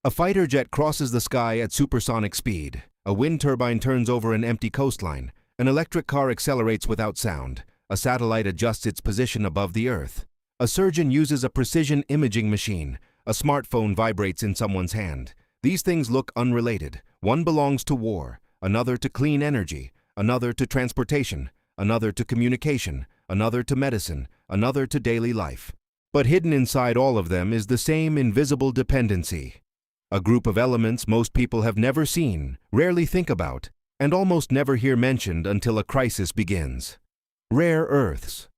A fighter jet crosses the sky at supersonic speed. A wind turbine turns over an empty coastline. An electric car accelerates without sound. A satellite adjusts its position above the Earth. A surgeon uses a precision imaging machine. A smartphone vibrates in someone's hand. These things look unrelated. One belongs to war, another to clean energy, another to transportation, another to communication, another to medicine, another to daily life. But hidden inside all of them is the same invisible dependency. A group of elements most people have never seen, rarely think about, and almost never hear mentioned until a crisis begins. Rare earths.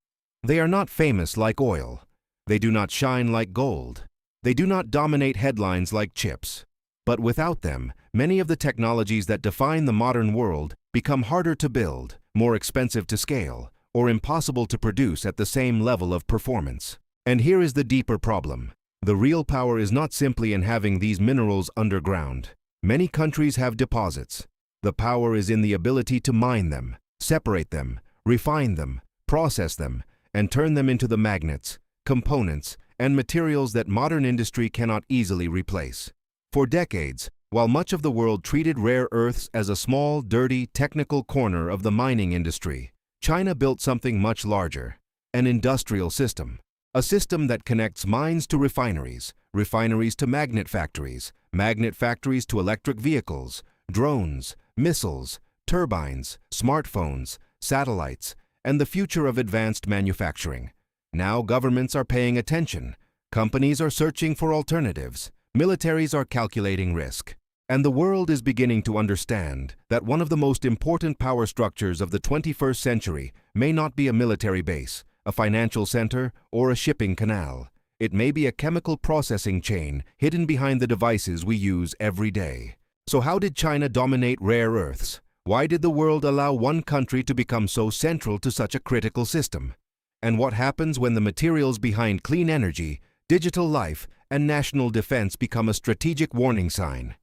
They are not famous like oil. They do not shine like gold. They do not dominate headlines like chips. But without them, many of the technologies that define the modern world become harder to build, more expensive to scale, or impossible to produce at the same level of performance. And here is the deeper problem. The real power is not simply in having these minerals underground. Many countries have deposits. The power is in the ability to mine them, separate them, refine them, process them, and turn them into the magnets, components, and materials that modern industry cannot easily replace. For decades, while much of the world treated rare earths as a small, dirty, technical corner of the mining industry, China built something much larger, an industrial system. A system that connects mines to refineries, refineries to magnet factories to electric vehicles, drones, missiles, turbines, smartphones, satellites, and the future of advanced manufacturing. Now governments are paying attention. Companies are searching for alternatives. Militaries are calculating risk. And the world is beginning to understand that one of the most important power structures of the 21st century may not be a military base, a financial center, or a shipping canal. It may be a chemical processing chain hidden behind the devices we use every day. So how did China dominate rare earths? Why did the world allow one country to become so central to such a critical system? And what happens when the materials behind clean energy, digital life, and national defense become a strategic warning sign?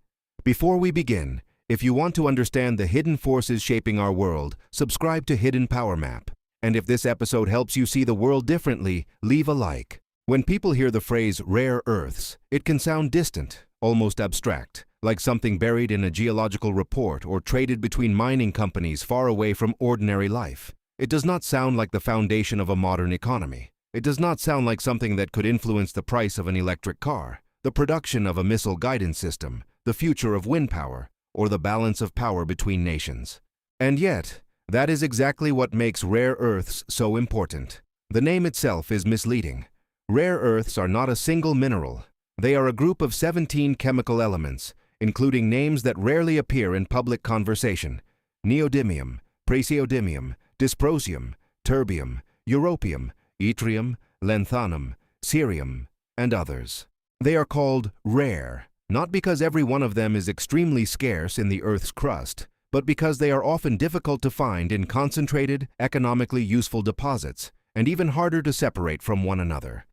Before we begin, if you want to understand the hidden forces shaping our world, subscribe to Hidden Power Map. And if this episode helps you see the world differently, leave a like. When people hear the phrase rare earths, it can sound distant, almost abstract, like something buried in a geological report or traded between mining companies far away from ordinary life. It does not sound like the foundation of a modern economy. It does not sound like something that could influence the price of an electric car, the production of a missile guidance system, the future of wind power, or the balance of power between nations. And yet, that is exactly what makes rare earths so important. The name itself is misleading. Rare earths are not a single mineral. They are a group of 17 chemical elements, including names that rarely appear in public conversation: neodymium, praseodymium, dysprosium, terbium, europium, yttrium, lanthanum, cerium, and others. They are called rare, not because every one of them is extremely scarce in the Earth's crust, but because they are often difficult to find in concentrated, economically useful deposits, and even harder to separate from one another.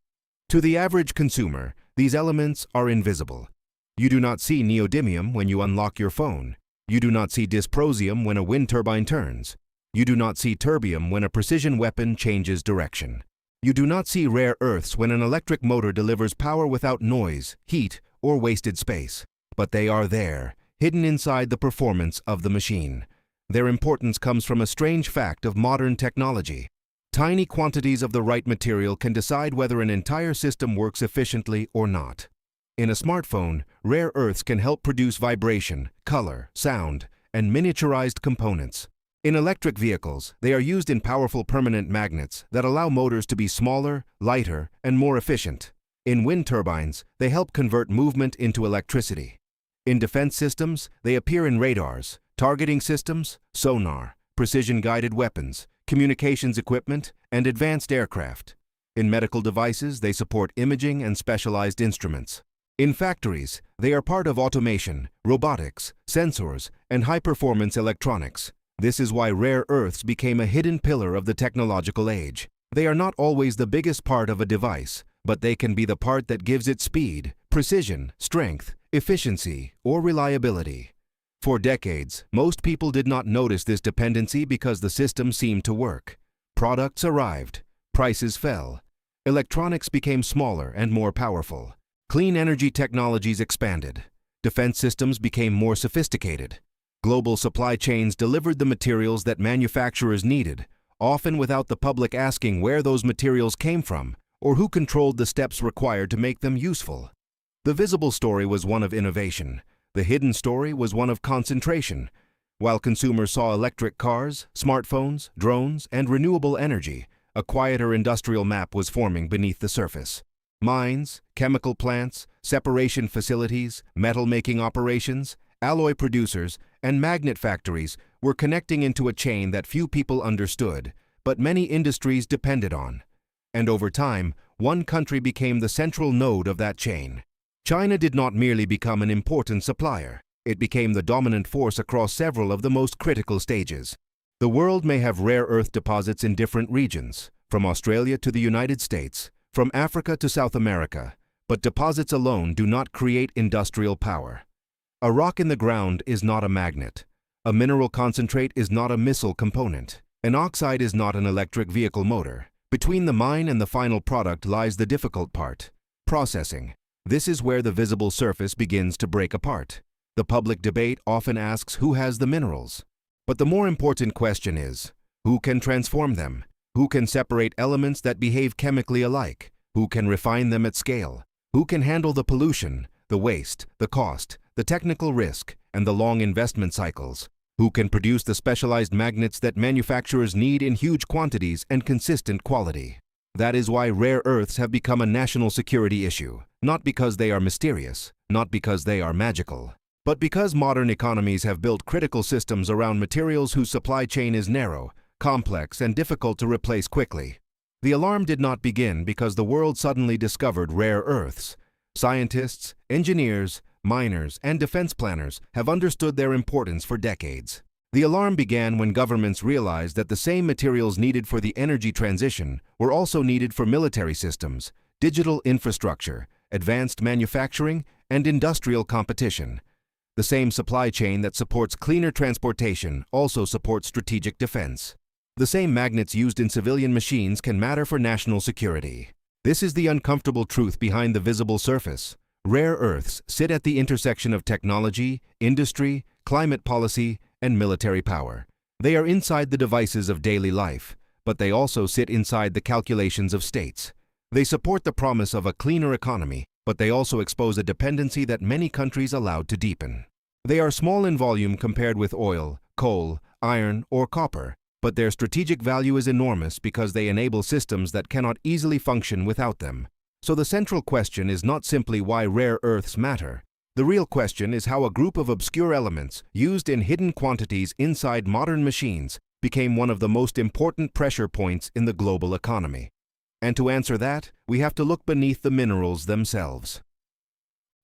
To the average consumer, these elements are invisible. You do not see neodymium when you unlock your phone. You do not see dysprosium when a wind turbine turns. You do not see terbium when a precision weapon changes direction. You do not see rare earths when an electric motor delivers power without noise, heat, or wasted space. But they are there, hidden inside the performance of the machine. Their importance comes from a strange fact of modern technology. Tiny quantities of the right material can decide whether an entire system works efficiently or not. In a smartphone, rare earths can help produce vibration, color, sound, and miniaturized components. In electric vehicles, they are used in powerful permanent magnets that allow motors to be smaller, lighter, and more efficient. In wind turbines, they help convert movement into electricity. In defense systems, they appear in radars, targeting systems, sonar, precision-guided weapons, communications equipment, and advanced aircraft. In medical devices, they support imaging and specialized instruments. In factories, they are part of automation, robotics, sensors, and high-performance electronics. This is why rare earths became a hidden pillar of the technological age. They are not always the biggest part of a device, but they can be the part that gives it speed, precision, strength, efficiency, or reliability. For decades, most people did not notice this dependency because the system seemed to work. Products arrived, prices fell, electronics became smaller and more powerful. Clean energy technologies expanded, Defense systems became more sophisticated. Global supply chains delivered the materials that manufacturers needed, often without the public asking where those materials came from or who controlled the steps required to make them useful. The visible story was one of innovation. The hidden story was one of concentration. While consumers saw electric cars, smartphones, drones, and renewable energy, a quieter industrial map was forming beneath the surface. Mines, chemical plants, separation facilities, metal-making operations, alloy producers, and magnet factories were connecting into a chain that few people understood, but many industries depended on. And over time, one country became the central node of that chain. China did not merely become an important supplier. It became the dominant force across several of the most critical stages. The world may have rare earth deposits in different regions, from Australia to the United States, from Africa to South America, but deposits alone do not create industrial power. A rock in the ground is not a magnet. A mineral concentrate is not a missile component. An oxide is not an electric vehicle motor. Between the mine and the final product lies the difficult part: processing. This is where the visible surface begins to break apart. The public debate often asks who has the minerals. But the more important question is, who can transform them? Who can separate elements that behave chemically alike? Who can refine them at scale? Who can handle the pollution, the waste, the cost, the technical risk, and the long investment cycles? Who can produce the specialized magnets that manufacturers need in huge quantities and consistent quality? That is why rare earths have become a national security issue, not because they are mysterious, not because they are magical, but because modern economies have built critical systems around materials whose supply chain is narrow, complex, and difficult to replace quickly. The alarm did not begin because the world suddenly discovered rare earths. Scientists, engineers, miners, and defense planners have understood their importance for decades. The alarm began when governments realized that the same materials needed for the energy transition were also needed for military systems, digital infrastructure, advanced manufacturing, and industrial competition. The same supply chain that supports cleaner transportation also supports strategic defense. The same magnets used in civilian machines can matter for national security. This is the uncomfortable truth behind the visible surface. Rare earths sit at the intersection of technology, industry, climate policy, and military power. They are inside the devices of daily life, but they also sit inside the calculations of states. They support the promise of a cleaner economy, but they also expose a dependency that many countries allowed to deepen. They are small in volume compared with oil, coal, iron, or copper, but their strategic value is enormous because they enable systems that cannot easily function without them. So the central question is not simply why rare earths matter. The real question is how a group of obscure elements, used in hidden quantities inside modern machines, became one of the most important pressure points in the global economy. And to answer that, we have to look beneath the minerals themselves.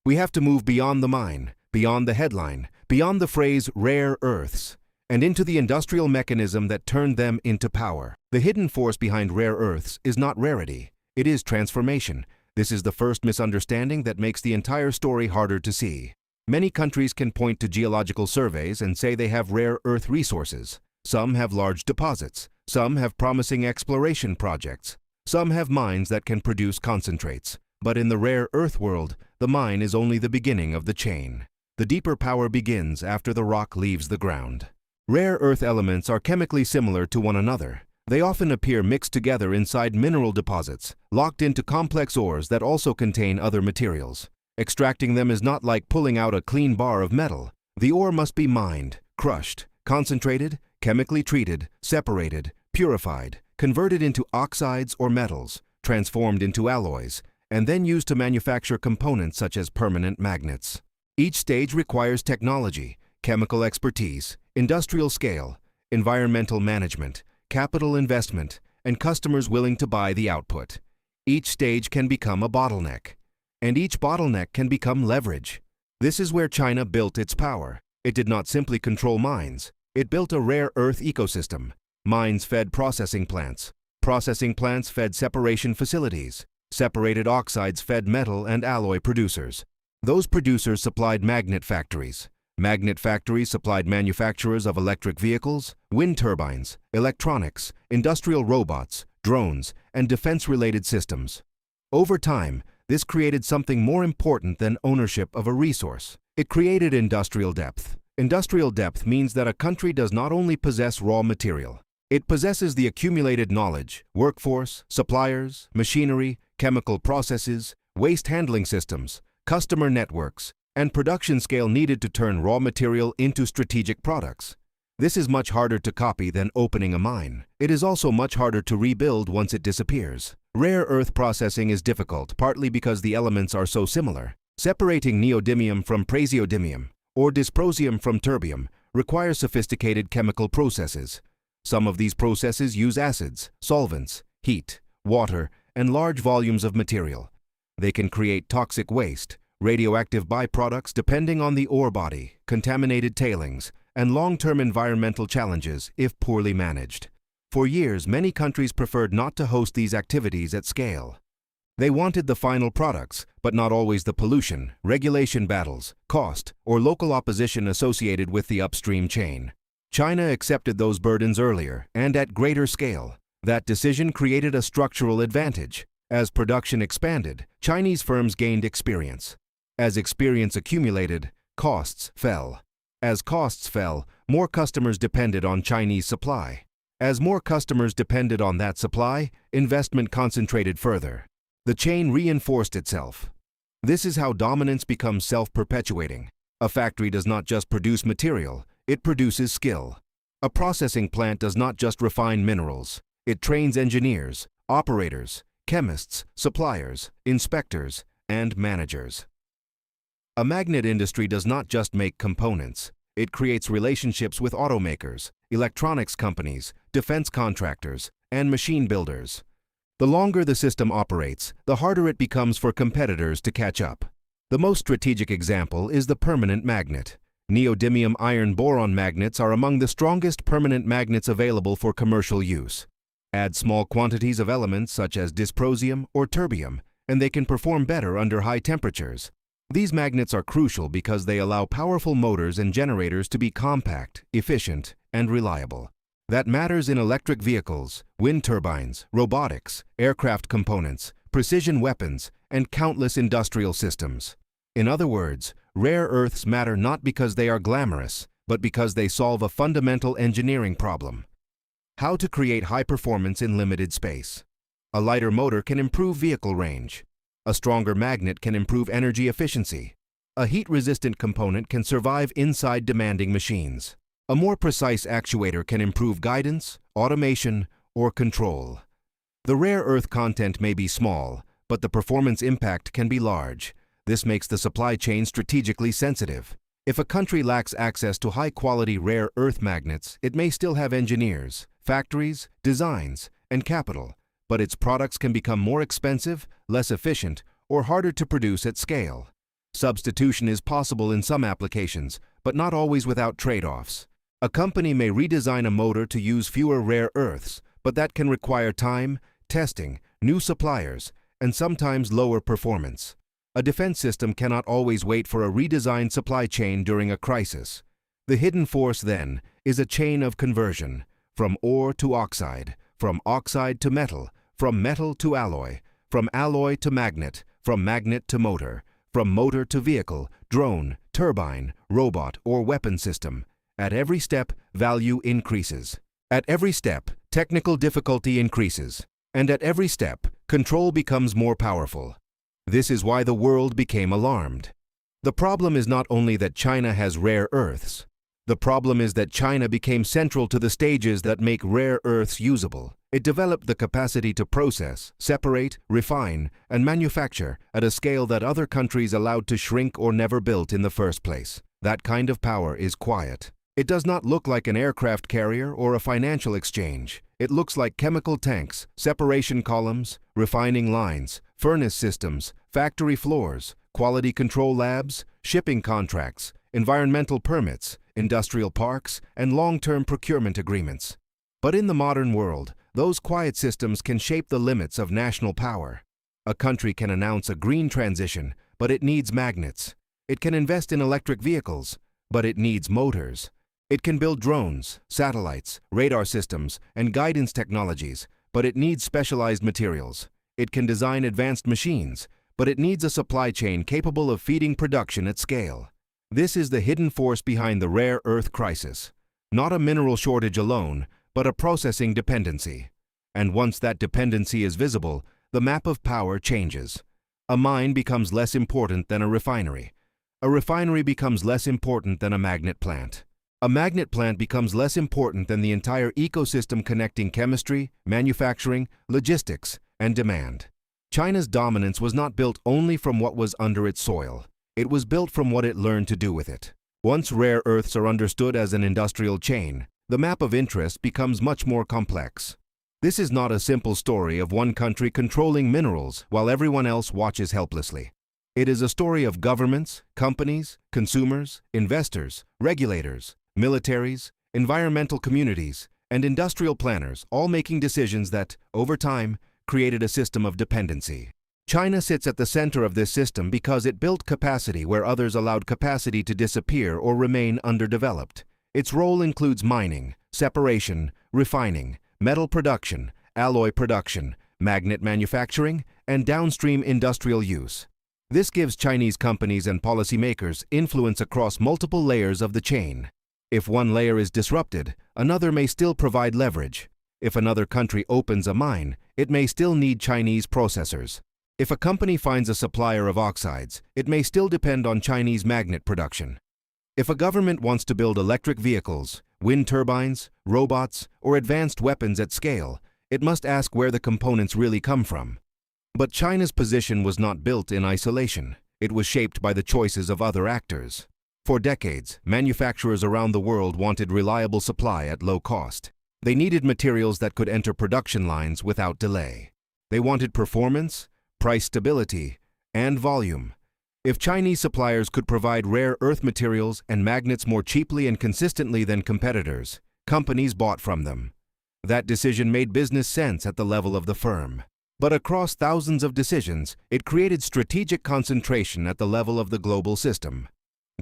We have to move beyond the mine, beyond the headline, beyond the phrase rare earths, and into the industrial mechanism that turned them into power. The hidden force behind rare earths is not rarity, it is transformation. This is the first misunderstanding that makes the entire story harder to see. Many countries can point to geological surveys and say they have rare earth resources. Some have large deposits. Some have promising exploration projects. Some have mines that can produce concentrates. But in the rare earth world, the mine is only the beginning of the chain. The deeper power begins after the rock leaves the ground. Rare earth elements are chemically similar to one another. They often appear mixed together inside mineral deposits, locked into complex ores that also contain other materials. Extracting them is not like pulling out a clean bar of metal. The ore must be mined, crushed, concentrated, chemically treated, separated, purified, converted into oxides or metals, transformed into alloys, and then used to manufacture components such as permanent magnets. Each stage requires technology, chemical expertise, industrial scale, environmental management, capital investment, and customers willing to buy the output. Each stage can become a bottleneck, and each bottleneck can become leverage. This is where China built its power. It did not simply control mines. It built a rare earth ecosystem. Mines fed processing plants. Processing plants fed separation facilities. Separated oxides fed metal and alloy producers. Those producers supplied magnet factories. Magnet factories supplied manufacturers of electric vehicles, wind turbines, electronics, industrial robots, drones, and defense-related systems. Over time, this created something more important than ownership of a resource. It created industrial depth. Industrial depth means that a country does not only possess raw material, it possesses the accumulated knowledge, workforce, suppliers, machinery, chemical processes, waste handling systems, customer networks, and production scale needed to turn raw material into strategic products. This is much harder to copy than opening a mine. It is also much harder to rebuild once it disappears. Rare earth processing is difficult, partly because the elements are so similar. Separating neodymium from praseodymium or dysprosium from terbium requires sophisticated chemical processes. Some of these processes use acids, solvents, heat, water, and large volumes of material. They can create toxic waste, radioactive byproducts depending on the ore body, contaminated tailings, and long-term environmental challenges if poorly managed. For years, many countries preferred not to host these activities at scale. They wanted the final products, but not always the pollution, regulation battles, cost, or local opposition associated with the upstream chain. China accepted those burdens earlier and at greater scale. That decision created a structural advantage. As production expanded, Chinese firms gained experience. As experience accumulated, costs fell. As costs fell, more customers depended on Chinese supply. As more customers depended on that supply, investment concentrated further. The chain reinforced itself. This is how dominance becomes self-perpetuating. A factory does not just produce material, it produces skill. A processing plant does not just refine minerals, it trains engineers, operators, chemists, suppliers, inspectors, and managers. A magnet industry does not just make components. It creates relationships with automakers, electronics companies, defense contractors, and machine builders. The longer the system operates, the harder it becomes for competitors to catch up. The most strategic example is the permanent magnet. Neodymium iron boron magnets are among the strongest permanent magnets available for commercial use. Add small quantities of elements such as dysprosium or terbium, and they can perform better under high temperatures. These magnets are crucial because they allow powerful motors and generators to be compact, efficient, and reliable. That matters in electric vehicles, wind turbines, robotics, aircraft components, precision weapons, and countless industrial systems. In other words, rare earths matter not because they are glamorous, but because they solve a fundamental engineering problem. How to create high performance in limited space. A lighter motor can improve vehicle range. A stronger magnet can improve energy efficiency. A heat-resistant component can survive inside demanding machines. A more precise actuator can improve guidance, automation, or control. The rare earth content may be small, but the performance impact can be large. This makes the supply chain strategically sensitive. If a country lacks access to high-quality rare earth magnets, it may still have engineers, factories, designs, and capital, but its products can become more expensive, less efficient, or harder to produce at scale. Substitution is possible in some applications, but not always without trade-offs. A company may redesign a motor to use fewer rare earths, but that can require time, testing, new suppliers, and sometimes lower performance. A defense system cannot always wait for a redesigned supply chain during a crisis. The hidden force, then, is a chain of conversion, from ore to oxide, from oxide to metal, from metal to alloy, from alloy to magnet, from magnet to motor, from motor to vehicle, drone, turbine, robot, or weapon system. At every step, value increases. At every step, technical difficulty increases. And at every step, control becomes more powerful. This is why the world became alarmed. The problem is not only that China has rare earths. The problem is that China became central to the stages that make rare earths usable. It developed the capacity to process, separate, refine, and manufacture at a scale that other countries allowed to shrink or never built in the first place. That kind of power is quiet. It does not look like an aircraft carrier or a financial exchange. It looks like chemical tanks, separation columns, refining lines, furnace systems, factory floors, quality control labs, shipping contracts, environmental permits, industrial parks, and long-term procurement agreements. But in the modern world, those quiet systems can shape the limits of national power. A country can announce a green transition, but it needs magnets. It can invest in electric vehicles, but it needs motors. It can build drones, satellites, radar systems, and guidance technologies, but it needs specialized materials. It can design advanced machines, but it needs a supply chain capable of feeding production at scale. This is the hidden force behind the rare earth crisis. Not a mineral shortage alone, but a processing dependency. And once that dependency is visible, the map of power changes. A mine becomes less important than a refinery. A refinery becomes less important than a magnet plant. A magnet plant becomes less important than the entire ecosystem connecting chemistry, manufacturing, logistics, and demand. China's dominance was not built only from what was under its soil. It was built from what it learned to do with it. Once rare earths are understood as an industrial chain, the map of interest becomes much more complex. This is not a simple story of one country controlling minerals while everyone else watches helplessly. It is a story of governments, companies, consumers, investors, regulators, militaries, environmental communities, and industrial planners all making decisions that, over time, created a system of dependency. China sits at the center of this system because it built capacity where others allowed capacity to disappear or remain underdeveloped. Its role includes mining, separation, refining, metal production, alloy production, magnet manufacturing, and downstream industrial use. This gives Chinese companies and policymakers influence across multiple layers of the chain. If one layer is disrupted, another may still provide leverage. If another country opens a mine, it may still need Chinese processors. If a company finds a supplier of oxides, it may still depend on Chinese magnet production. If a government wants to build electric vehicles, wind turbines, robots, or advanced weapons at scale, it must ask where the components really come from. But China's position was not built in isolation. It was shaped by the choices of other actors. For decades, manufacturers around the world wanted reliable supply at low cost. They needed materials that could enter production lines without delay. They wanted performance, price stability, and volume. If Chinese suppliers could provide rare earth materials and magnets more cheaply and consistently than competitors, companies bought from them. That decision made business sense at the level of the firm. But across thousands of decisions, it created strategic concentration at the level of the global system.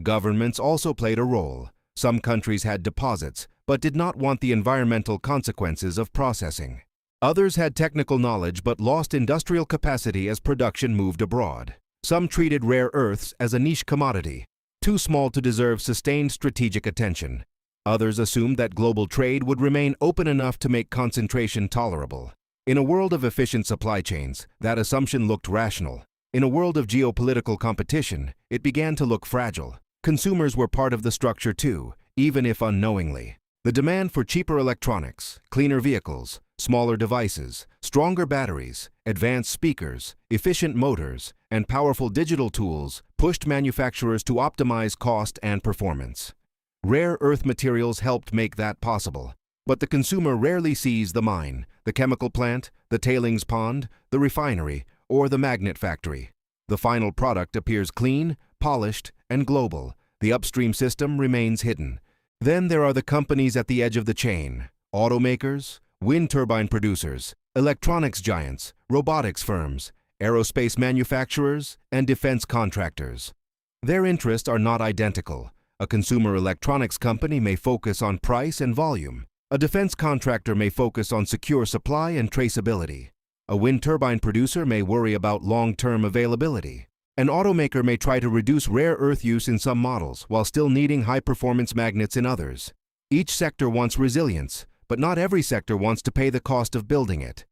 Governments also played a role. Some countries had deposits, but did not want the environmental consequences of processing. Others had technical knowledge but lost industrial capacity as production moved abroad. Some treated rare earths as a niche commodity, too small to deserve sustained strategic attention. Others assumed that global trade would remain open enough to make concentration tolerable. In a world of efficient supply chains, that assumption looked rational. In a world of geopolitical competition, it began to look fragile. Consumers were part of the structure too, even if unknowingly. The demand for cheaper electronics, cleaner vehicles, smaller devices, stronger batteries, advanced speakers, efficient motors, and powerful digital tools pushed manufacturers to optimize cost and performance. Rare earth materials helped make that possible. But the consumer rarely sees the mine, the chemical plant, the tailings pond, the refinery, or the magnet factory. The final product appears clean, polished, and global. The upstream system remains hidden. Then there are the companies at the edge of the chain: automakers, wind turbine producers, electronics giants, robotics firms, aerospace manufacturers, and defense contractors. Their interests are not identical. A consumer electronics company may focus on price and volume. A defense contractor may focus on secure supply and traceability. A wind turbine producer may worry about long-term availability. An automaker may try to reduce rare earth use in some models while still needing high-performance magnets in others. Each sector wants resilience, but not every sector wants to pay the cost of building it.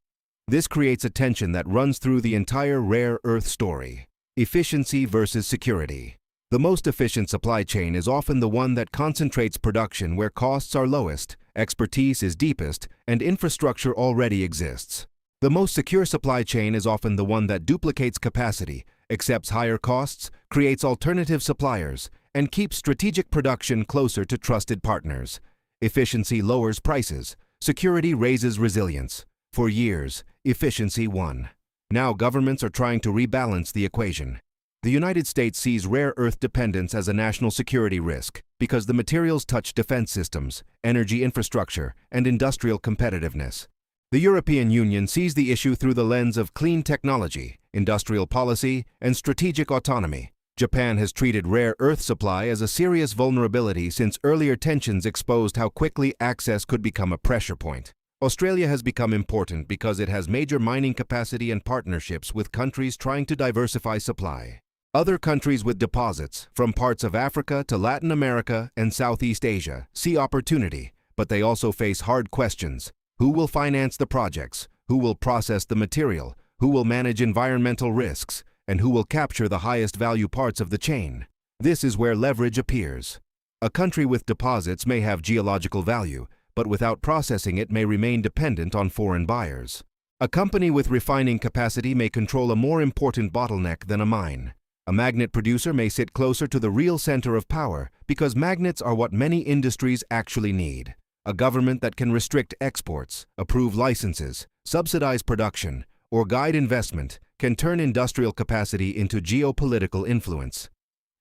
This creates a tension that runs through the entire rare earth story: efficiency versus security. The most efficient supply chain is often the one that concentrates production where costs are lowest, expertise is deepest, and infrastructure already exists. The most secure supply chain is often the one that duplicates capacity, accepts higher costs, creates alternative suppliers, and keeps strategic production closer to trusted partners. Efficiency lowers prices. Security raises resilience. For years, efficiency won. Now governments are trying to rebalance the equation. The United States sees rare earth dependence as a national security risk because the materials touch defense systems, energy infrastructure, and industrial competitiveness. The European Union sees the issue through the lens of clean technology, industrial policy, and strategic autonomy. Japan has treated rare earth supply as a serious vulnerability since earlier tensions exposed how quickly access could become a pressure point. Australia has become important because it has major mining capacity and partnerships with countries trying to diversify supply. Other countries with deposits, from parts of Africa to Latin America and Southeast Asia, see opportunity, but they also face hard questions. Who will finance the projects? Who will process the material? Who will manage environmental risks? And who will capture the highest value parts of the chain? This is where leverage appears. A country with deposits may have geological value, but without processing it may remain dependent on foreign buyers. A company with refining capacity may control a more important bottleneck than a mine. A magnet producer may sit closer to the real center of power because magnets are what many industries actually need. A government that can restrict exports, approve licenses, subsidize production, or guide investment can turn industrial capacity into geopolitical influence.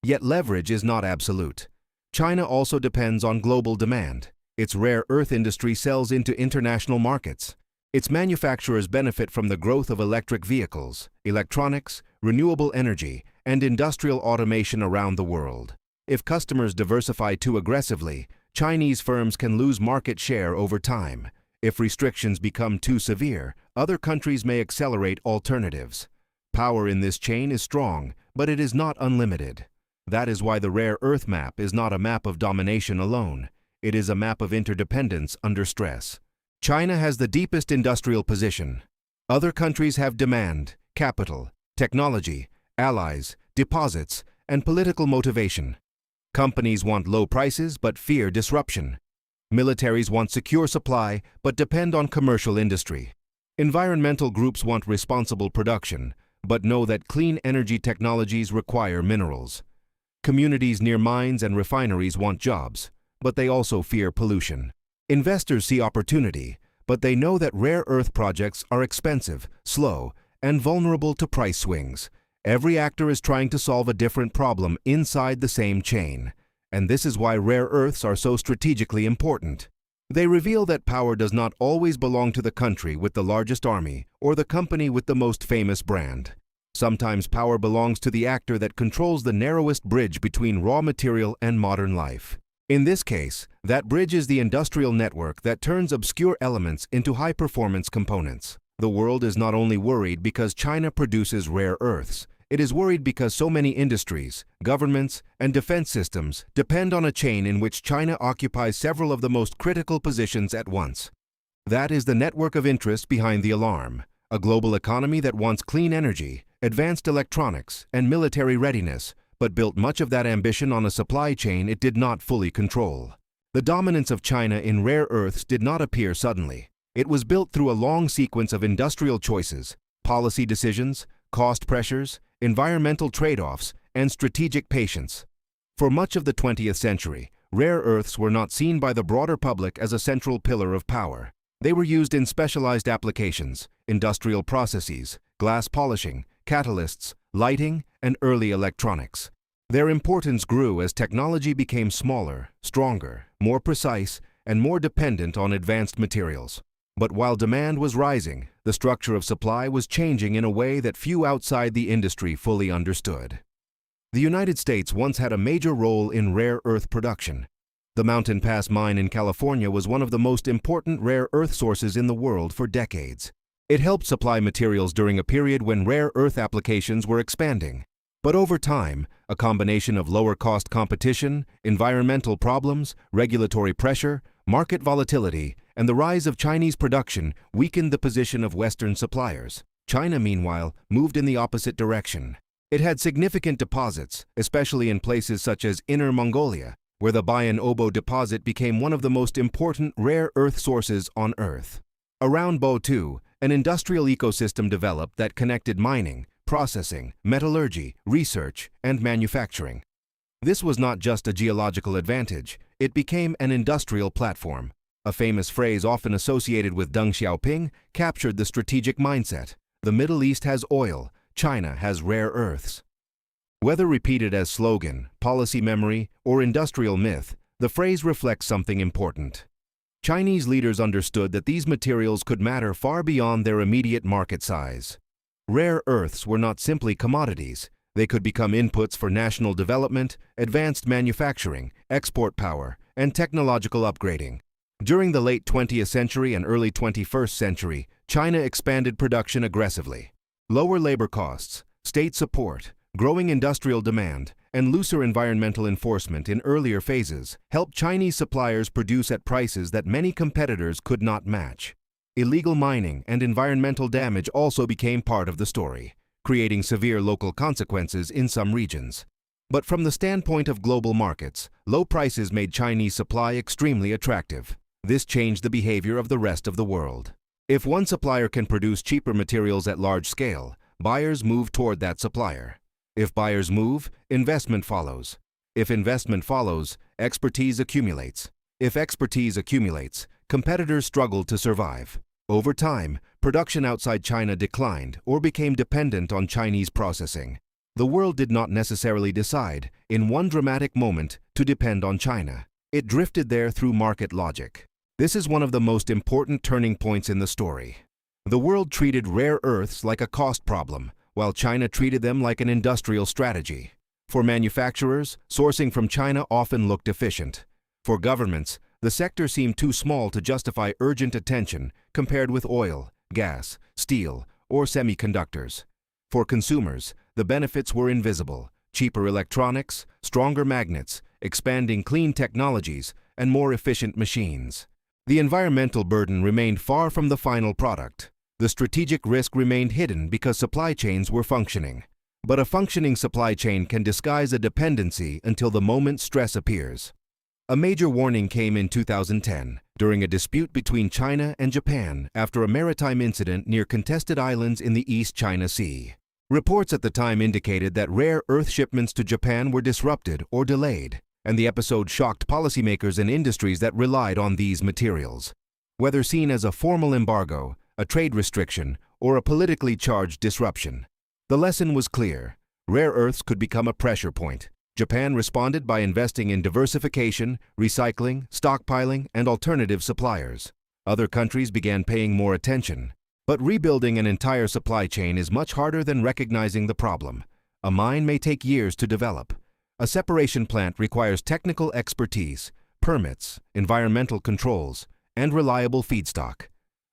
Yet leverage is not absolute. China also depends on global demand. Its rare earth industry sells into international markets. Its manufacturers benefit from the growth of electric vehicles, electronics, renewable energy, and industrial automation around the world. If customers diversify too aggressively, Chinese firms can lose market share over time. If restrictions become too severe, other countries may accelerate alternatives. Power in this chain is strong, but it is not unlimited. That is why the rare earth map is not a map of domination alone. It is a map of interdependence under stress. China has the deepest industrial position. Other countries have demand, capital, technology, allies, deposits, and political motivation. Companies want low prices but fear disruption. Militaries want secure supply but depend on commercial industry. Environmental groups want responsible production but know that clean energy technologies require minerals. Communities near mines and refineries want jobs, but they also fear pollution. Investors see opportunity, but they know that rare earth projects are expensive, slow, and vulnerable to price swings. Every actor is trying to solve a different problem inside the same chain, and this is why rare earths are so strategically important. They reveal that power does not always belong to the country with the largest army or the company with the most famous brand. Sometimes power belongs to the actor that controls the narrowest bridge between raw material and modern life. In this case, that bridge is the industrial network that turns obscure elements into high-performance components. The world is not only worried because China produces rare earths, it is worried because so many industries, governments, and defense systems depend on a chain in which China occupies several of the most critical positions at once. That is the network of interest behind the alarm, a global economy that wants clean energy, advanced electronics, and military readiness, but built much of that ambition on a supply chain it did not fully control. The dominance of China in rare earths did not appear suddenly. It was built through a long sequence of industrial choices, policy decisions, cost pressures, environmental trade-offs, and strategic patience. For much of the 20th century, rare earths were not seen by the broader public as a central pillar of power. They were used in specialized applications, industrial processes, glass polishing, catalysts, lighting, and early electronics. Their importance grew as technology became smaller, stronger, more precise, and more dependent on advanced materials. But while demand was rising, the structure of supply was changing in a way that few outside the industry fully understood. The United States once had a major role in rare earth production. The Mountain Pass mine in California was one of the most important rare earth sources in the world for decades. It helped supply materials during a period when rare earth applications were expanding. But over time, a combination of lower-cost competition, environmental problems, regulatory pressure, market volatility, and the rise of Chinese production weakened the position of Western suppliers. China, meanwhile, moved in the opposite direction. It had significant deposits, especially in places such as Inner Mongolia, where the Bayan Obo deposit became one of the most important rare earth sources on Earth. Around Bo, an industrial ecosystem developed that connected mining, processing, metallurgy, research, and manufacturing. This was not just a geological advantage, it became an industrial platform. A famous phrase often associated with Deng Xiaoping captured the strategic mindset. The Middle East has oil, China has rare earths. Whether repeated as slogan, policy memory, or industrial myth, the phrase reflects something important. Chinese leaders understood that these materials could matter far beyond their immediate market size. Rare earths were not simply commodities. They could become inputs for national development, advanced manufacturing, export power, and technological upgrading. During the late 20th century and early 21st century, China expanded production aggressively. Lower labor costs, state support, Growing industrial demand and looser environmental enforcement in earlier phases helped Chinese suppliers produce at prices that many competitors could not match. Illegal mining and environmental damage also became part of the story, creating severe local consequences in some regions. But from the standpoint of global markets, low prices made Chinese supply extremely attractive. This changed the behavior of the rest of the world. If one supplier can produce cheaper materials at large scale, buyers move toward that supplier. If buyers move, investment follows. If investment follows, expertise accumulates. If expertise accumulates, competitors struggle to survive. Over time, production outside China declined or became dependent on Chinese processing. The world did not necessarily decide, in one dramatic moment, to depend on China. It drifted there through market logic. This is one of the most important turning points in the story. The world treated rare earths like a cost problem, while China treated them like an industrial strategy. For manufacturers, sourcing from China often looked efficient. For governments, the sector seemed too small to justify urgent attention compared with oil, gas, steel, or semiconductors. For consumers, the benefits were invisible: cheaper electronics, stronger magnets, expanding clean technologies, and more efficient machines. The environmental burden remained far from the final product. The strategic risk remained hidden because supply chains were functioning. But a functioning supply chain can disguise a dependency until the moment stress appears. A major warning came in 2010, during a dispute between China and Japan after a maritime incident near contested islands in the East China Sea. Reports at the time indicated that rare earth shipments to Japan were disrupted or delayed, and the episode shocked policymakers and industries that relied on these materials. Whether seen as a formal embargo, a trade restriction, or a politically charged disruption, the lesson was clear: rare earths could become a pressure point. Japan responded by investing in diversification, recycling, stockpiling, and alternative suppliers. Other countries began paying more attention. But rebuilding an entire supply chain is much harder than recognizing the problem. A mine may take years to develop. A separation plant requires technical expertise, permits, environmental controls, and reliable feedstock.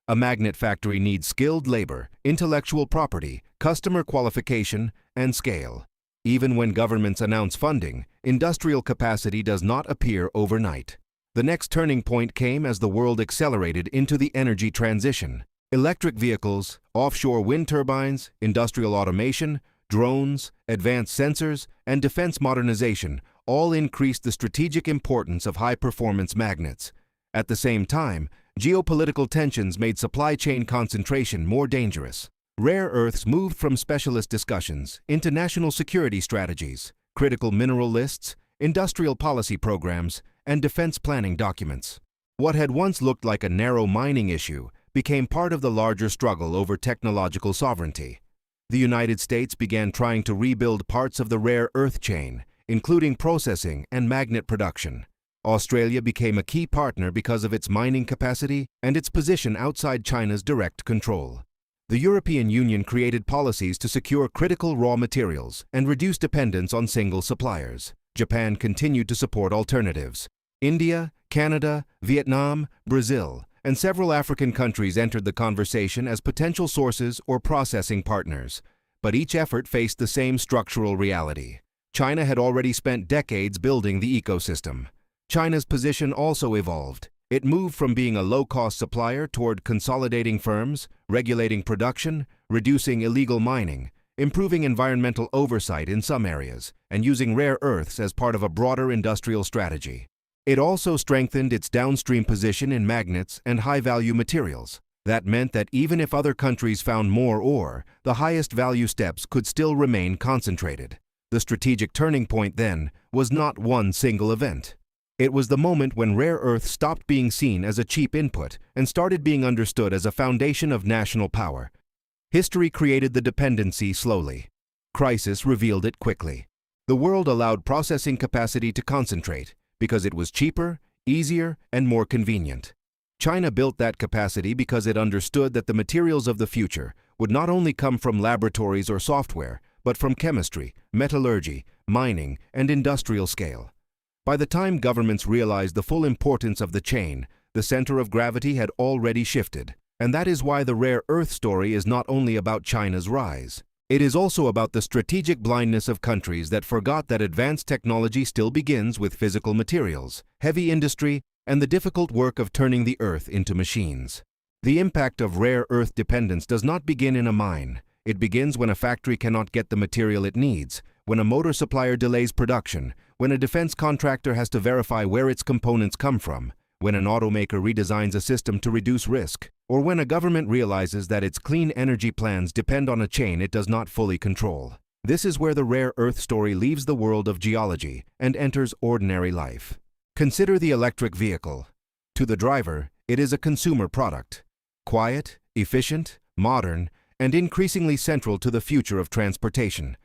A magnet factory needs skilled labor, intellectual property, customer qualification, and scale. Even when governments announce funding, industrial capacity does not appear overnight. The next turning point came as the world accelerated into the energy transition. Electric vehicles, offshore wind turbines, industrial automation, drones, advanced sensors, and defense modernization all increased the strategic importance of high-performance magnets. At the same time, geopolitical tensions made supply chain concentration more dangerous. Rare earths moved from specialist discussions into national security strategies, critical mineral lists, industrial policy programs, and defense planning documents. What had once looked like a narrow mining issue became part of the larger struggle over technological sovereignty. The United States began trying to rebuild parts of the rare earth chain, including processing and magnet production. Australia became a key partner because of its mining capacity and its position outside China's direct control. The European Union created policies to secure critical raw materials and reduce dependence on single suppliers. Japan continued to support alternatives. India, Canada, Vietnam, Brazil, and several African countries entered the conversation as potential sources or processing partners. But each effort faced the same structural reality. China had already spent decades building the ecosystem. China's position also evolved. It moved from being a low-cost supplier toward consolidating firms, regulating production, reducing illegal mining, improving environmental oversight in some areas, and using rare earths as part of a broader industrial strategy. It also strengthened its downstream position in magnets and high-value materials. That meant that even if other countries found more ore, the highest value steps could still remain concentrated. The strategic turning point then was not one single event. It was the moment when rare earth stopped being seen as a cheap input and started being understood as a foundation of national power. History created the dependency slowly. Crisis revealed it quickly. The world allowed processing capacity to concentrate because it was cheaper, easier, and more convenient. China built that capacity because it understood that the materials of the future would not only come from laboratories or software, but from chemistry, metallurgy, mining, and industrial scale. By the time governments realized the full importance of the chain, the center of gravity had already shifted. And that is why the rare earth story is not only about China's rise. It is also about the strategic blindness of countries that forgot that advanced technology still begins with physical materials, heavy industry, and the difficult work of turning the earth into machines. The impact of rare earth dependence does not begin in a mine. It begins when a factory cannot get the material it needs, when a motor supplier delays production, when a defense contractor has to verify where its components come from, when an automaker redesigns a system to reduce risk, or when a government realizes that its clean energy plans depend on a chain it does not fully control. This is where the rare earth story leaves the world of geology and enters ordinary life. Consider the electric vehicle. To the driver, it is a consumer product. Quiet, efficient, modern, and increasingly central to the future of transportation.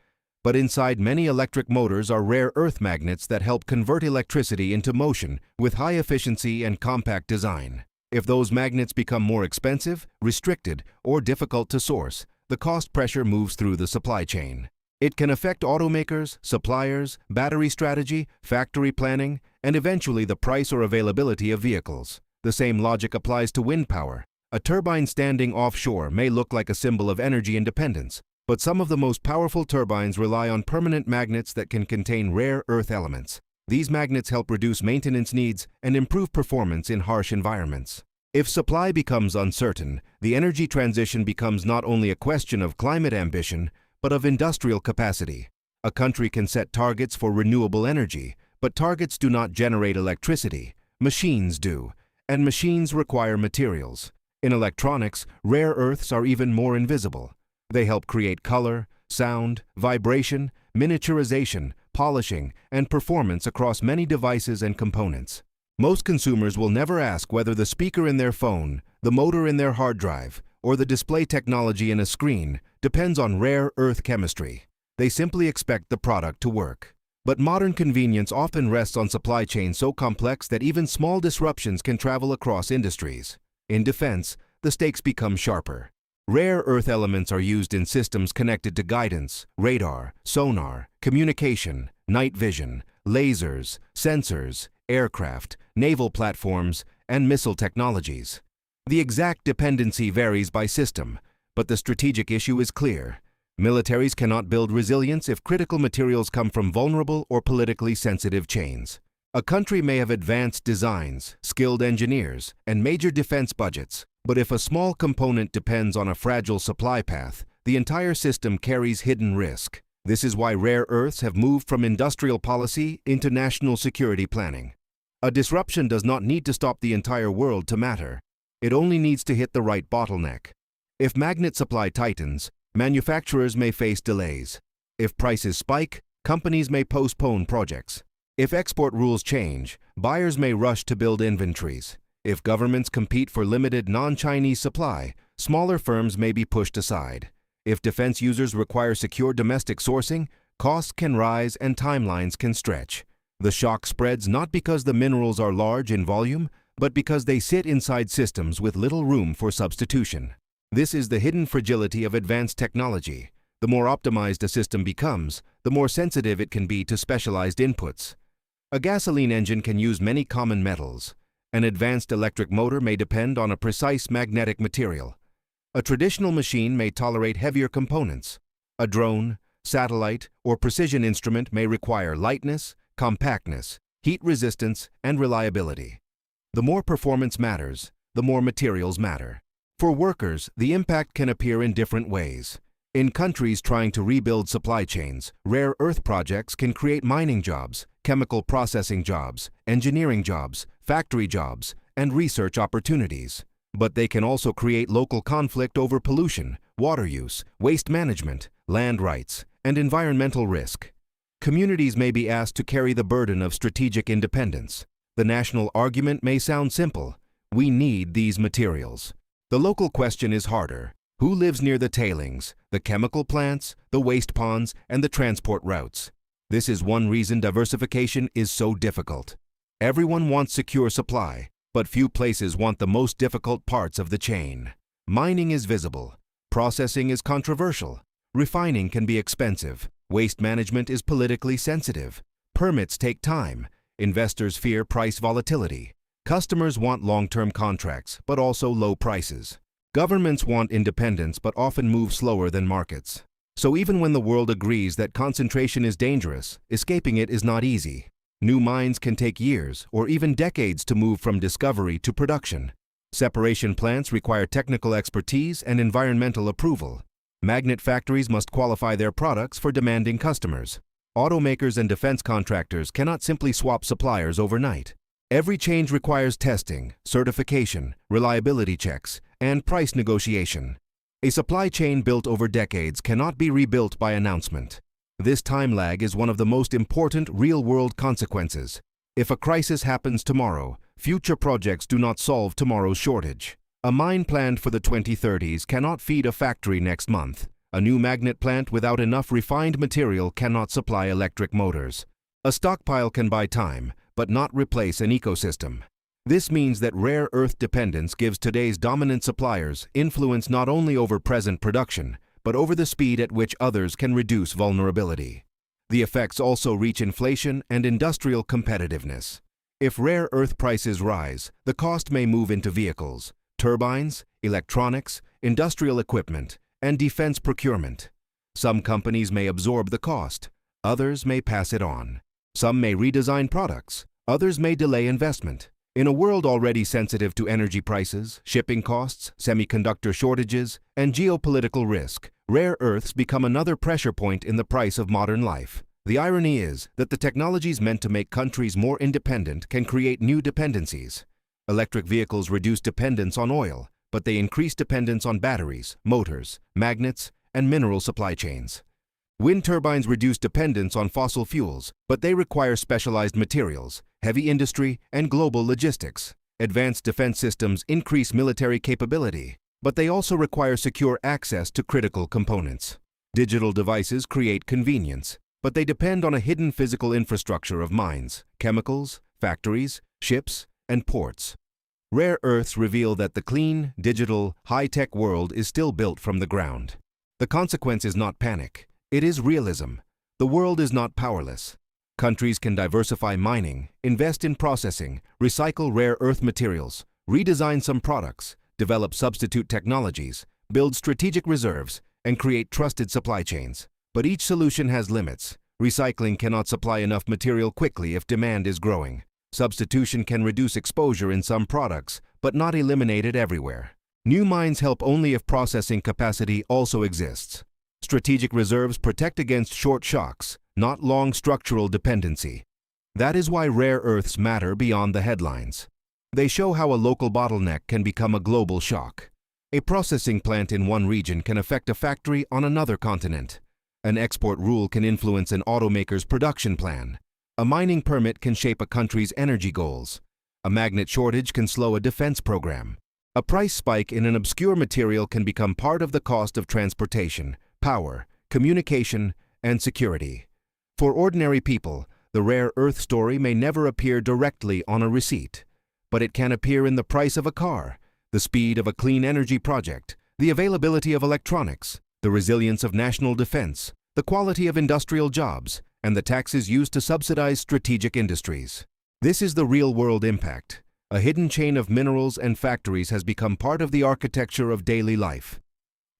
But inside many electric motors are rare earth magnets that help convert electricity into motion with high efficiency and compact design. If those magnets become more expensive, restricted, or difficult to source, the cost pressure moves through the supply chain. It can affect automakers, suppliers, battery strategy, factory planning, and eventually the price or availability of vehicles. The same logic applies to wind power. A turbine standing offshore may look like a symbol of energy independence, but some of the most powerful turbines rely on permanent magnets that can contain rare earth elements. These magnets help reduce maintenance needs and improve performance in harsh environments. If supply becomes uncertain, the energy transition becomes not only a question of climate ambition, but of industrial capacity. A country can set targets for renewable energy, but targets do not generate electricity. Machines do, and machines require materials. In electronics, rare earths are even more invisible. They help create color, sound, vibration, miniaturization, polishing, and performance across many devices and components. Most consumers will never ask whether the speaker in their phone, the motor in their hard drive, or the display technology in a screen depends on rare earth chemistry. They simply expect the product to work. But modern convenience often rests on supply chains so complex that even small disruptions can travel across industries. In defense, the stakes become sharper. Rare earth elements are used in systems connected to guidance, radar, sonar, communication, night vision, lasers, sensors, aircraft, naval platforms, and missile technologies. The exact dependency varies by system, but the strategic issue is clear. Militaries cannot build resilience if critical materials come from vulnerable or politically sensitive chains. A country may have advanced designs, skilled engineers, and major defense budgets, but if a small component depends on a fragile supply path, the entire system carries hidden risk. This is why rare earths have moved from industrial policy into national security planning. A disruption does not need to stop the entire world to matter. It only needs to hit the right bottleneck. If magnet supply tightens, manufacturers may face delays. If prices spike, companies may postpone projects. If export rules change, buyers may rush to build inventories. If governments compete for limited non-Chinese supply, smaller firms may be pushed aside. If defense users require secure domestic sourcing, costs can rise and timelines can stretch. The shock spreads not because the minerals are large in volume, but because they sit inside systems with little room for substitution. This is the hidden fragility of advanced technology. The more optimized a system becomes, the more sensitive it can be to specialized inputs. A gasoline engine can use many common metals. An advanced electric motor may depend on a precise magnetic material. A traditional machine may tolerate heavier components. A drone, satellite, or precision instrument may require lightness, compactness, heat resistance, and reliability. The more performance matters, the more materials matter. For workers, the impact can appear in different ways. In countries trying to rebuild supply chains, rare earth projects can create mining jobs, chemical processing jobs, engineering jobs, factory jobs, and research opportunities. But they can also create local conflict over pollution, water use, waste management, land rights, and environmental risk. Communities may be asked to carry the burden of strategic independence. The national argument may sound simple: we need these materials. The local question is harder. Who lives near the tailings, the chemical plants, the waste ponds, and the transport routes? This is one reason diversification is so difficult. Everyone wants secure supply, but few places want the most difficult parts of the chain. Mining is visible. Processing is controversial. Refining can be expensive. Waste management is politically sensitive. Permits take time. Investors fear price volatility. Customers want long-term contracts, but also low prices. Governments want independence but often move slower than markets. So even when the world agrees that concentration is dangerous, escaping it is not easy. New mines can take years or even decades to move from discovery to production. Separation plants require technical expertise and environmental approval. Magnet factories must qualify their products for demanding customers. Automakers and defense contractors cannot simply swap suppliers overnight. Every change requires testing, certification, reliability checks, and price negotiation. A supply chain built over decades cannot be rebuilt by announcement. This time lag is one of the most important real-world consequences. If a crisis happens tomorrow, future projects do not solve tomorrow's shortage. A mine planned for the 2030s cannot feed a factory next month. A new magnet plant without enough refined material cannot supply electric motors. A stockpile can buy time, but not replace an ecosystem. This means that rare earth dependence gives today's dominant suppliers influence not only over present production, but over the speed at which others can reduce vulnerability. The effects also reach inflation and industrial competitiveness. If rare earth prices rise, the cost may move into vehicles, turbines, electronics, industrial equipment, and defense procurement. Some companies may absorb the cost, others may pass it on. Some may redesign products, others may delay investment. In a world already sensitive to energy prices, shipping costs, semiconductor shortages, and geopolitical risk, rare earths become another pressure point in the price of modern life. The irony is that the technologies meant to make countries more independent can create new dependencies. Electric vehicles reduce dependence on oil, but they increase dependence on batteries, motors, magnets, and mineral supply chains. Wind turbines reduce dependence on fossil fuels, but they require specialized materials, heavy industry, and global logistics. Advanced defense systems increase military capability, but they also require secure access to critical components. Digital devices create convenience, but they depend on a hidden physical infrastructure of mines, chemicals, factories, ships, and ports. Rare earths reveal that the clean, digital, high-tech world is still built from the ground. The consequence is not panic. It is realism. The world is not powerless. Countries can diversify mining, invest in processing, recycle rare earth materials, redesign some products, develop substitute technologies, build strategic reserves, and create trusted supply chains. But each solution has limits. Recycling cannot supply enough material quickly if demand is growing. Substitution can reduce exposure in some products, but not eliminate it everywhere. New mines help only if processing capacity also exists. Strategic reserves protect against short shocks, not long structural dependency. That is why rare earths matter beyond the headlines. They show how a local bottleneck can become a global shock. A processing plant in one region can affect a factory on another continent. An export rule can influence an automaker's production plan. A mining permit can shape a country's energy goals. A magnet shortage can slow a defense program. A price spike in an obscure material can become part of the cost of transportation, power, communication, and security. For ordinary people, the rare earth story may never appear directly on a receipt, but it can appear in the price of a car, the speed of a clean energy project, the availability of electronics, the resilience of national defense, the quality of industrial jobs, and the taxes used to subsidize strategic industries. This is the real-world impact. A hidden chain of minerals and factories has become part of the architecture of daily life.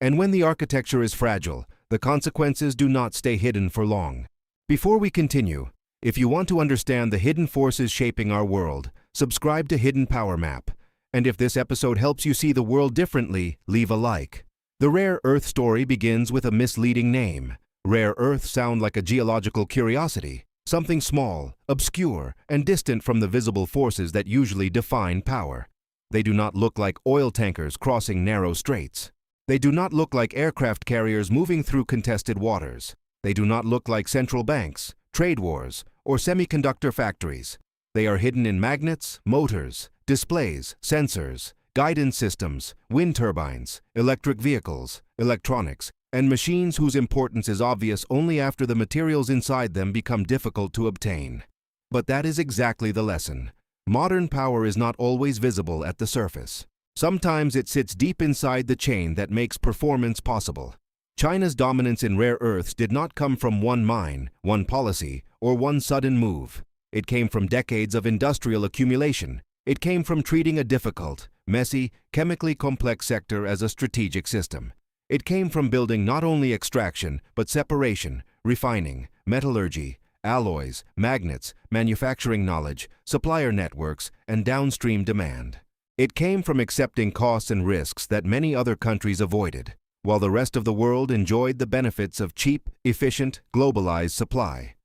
And when the architecture is fragile, the consequences do not stay hidden for long. Before we continue, if you want to understand the hidden forces shaping our world, subscribe to Hidden Power Map. And if this episode helps you see the world differently, leave a like. The rare earth story begins with a misleading name. Rare earths sound like a geological curiosity, something small, obscure, and distant from the visible forces that usually define power. They do not look like oil tankers crossing narrow straits. They do not look like aircraft carriers moving through contested waters. They do not look like central banks, trade wars, or semiconductor factories. They are hidden in magnets, motors, displays, sensors, guidance systems, wind turbines, electric vehicles, electronics, and machines whose importance is obvious only after the materials inside them become difficult to obtain. But that is exactly the lesson. Modern power is not always visible at the surface. Sometimes it sits deep inside the chain that makes performance possible. China's dominance in rare earths did not come from one mine, one policy, or one sudden move. It came from decades of industrial accumulation. It came from treating a difficult, messy, chemically complex sector as a strategic system. It came from building not only extraction, but separation, refining, metallurgy, alloys, magnets, manufacturing knowledge, supplier networks, and downstream demand. It came from accepting costs and risks that many other countries avoided, while the rest of the world enjoyed the benefits of cheap, efficient, globalized supply.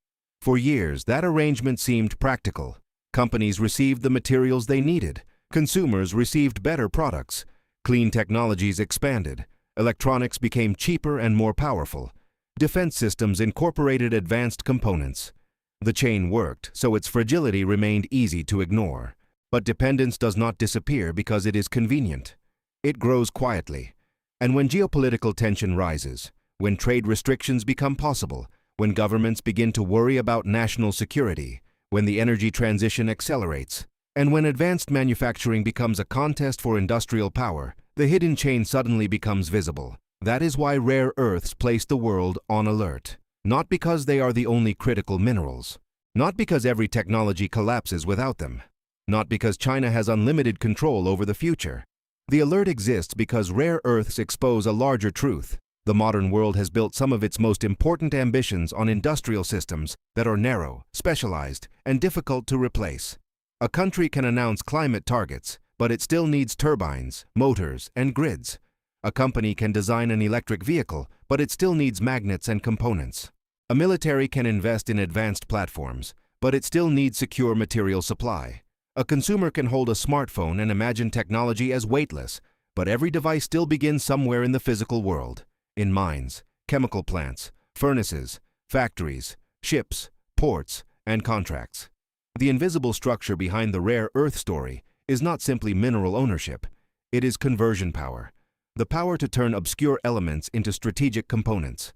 For years, that arrangement seemed practical. Companies received the materials they needed. Consumers received better products. Clean technologies expanded. Electronics became cheaper and more powerful. Defense systems incorporated advanced components. The chain worked, so its fragility remained easy to ignore. But dependence does not disappear because it is convenient. It grows quietly. And when geopolitical tension rises, when trade restrictions become possible, when governments begin to worry about national security, when the energy transition accelerates, and when advanced manufacturing becomes a contest for industrial power, the hidden chain suddenly becomes visible. That is why rare earths place the world on alert. Not because they are the only critical minerals. Not because every technology collapses without them. Not because China has unlimited control over the future. The alert exists because rare earths expose a larger truth. The modern world has built some of its most important ambitions on industrial systems that are narrow, specialized, and difficult to replace. A country can announce climate targets, but it still needs turbines, motors, and grids. A company can design an electric vehicle, but it still needs magnets and components. A military can invest in advanced platforms, but it still needs secure material supply. A consumer can hold a smartphone and imagine technology as weightless, but every device still begins somewhere in the physical world. In mines, chemical plants, furnaces, factories, ships, ports, and contracts. The invisible structure behind the rare earth story is not simply mineral ownership. It is conversion power. The power to turn obscure elements into strategic components.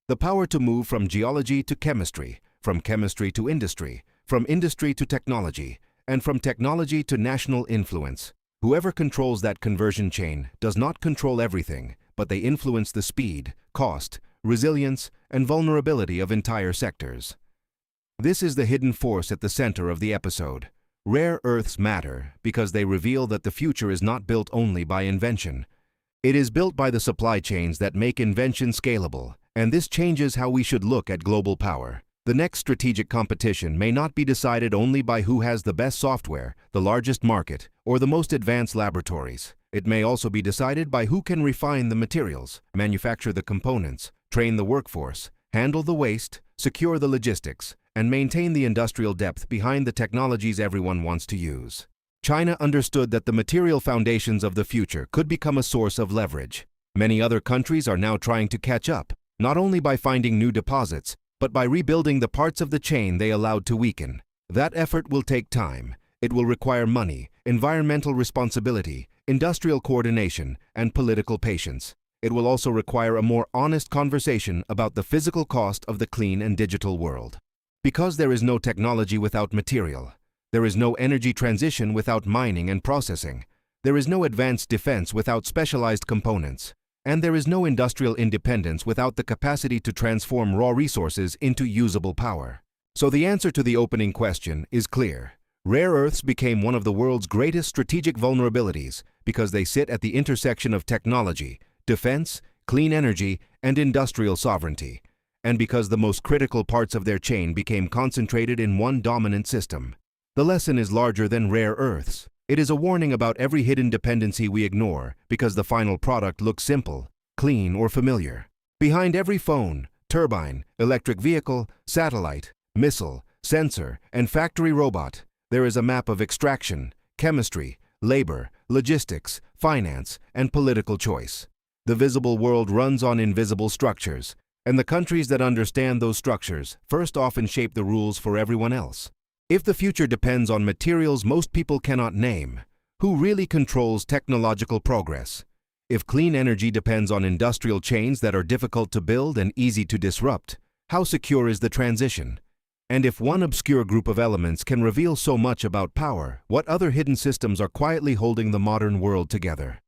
The power to move from geology to chemistry, from chemistry to industry, from industry to technology, and from technology to national influence. Whoever controls that conversion chain does not control everything, but they influence the speed, cost, resilience, and vulnerability of entire sectors. This is the hidden force at the center of the episode. Rare earths matter because they reveal that the future is not built only by invention. It is built by the supply chains that make invention scalable, and this changes how we should look at global power. The next strategic competition may not be decided only by who has the best software, the largest market, or the most advanced laboratories. It may also be decided by who can refine the materials, manufacture the components, train the workforce, handle the waste, secure the logistics, and maintain the industrial depth behind the technologies everyone wants to use. China understood that the material foundations of the future could become a source of leverage. Many other countries are now trying to catch up, not only by finding new deposits, but by rebuilding the parts of the chain they allowed to weaken. That effort will take time. It will require money, environmental responsibility, industrial coordination, and political patience. It will also require a more honest conversation about the physical cost of the clean and digital world. Because there is no technology without material. There is no energy transition without mining and processing. There is no advanced defense without specialized components. And there is no industrial independence without the capacity to transform raw resources into usable power. So the answer to the opening question is clear. Rare earths became one of the world's greatest strategic vulnerabilities because they sit at the intersection of technology, defense, clean energy, and industrial sovereignty, and because the most critical parts of their chain became concentrated in one dominant system. The lesson is larger than rare earths. It is a warning about every hidden dependency we ignore because the final product looks simple, clean, or familiar. Behind every phone, turbine, electric vehicle, satellite, missile, sensor, and factory robot, there is a map of extraction, chemistry, labor, logistics, finance, and political choice. The visible world runs on invisible structures, and the countries that understand those structures first often shape the rules for everyone else. If the future depends on materials most people cannot name, who really controls technological progress? If clean energy depends on industrial chains that are difficult to build and easy to disrupt, how secure is the transition? And if one obscure group of elements can reveal so much about power, what other hidden systems are quietly holding the modern world together?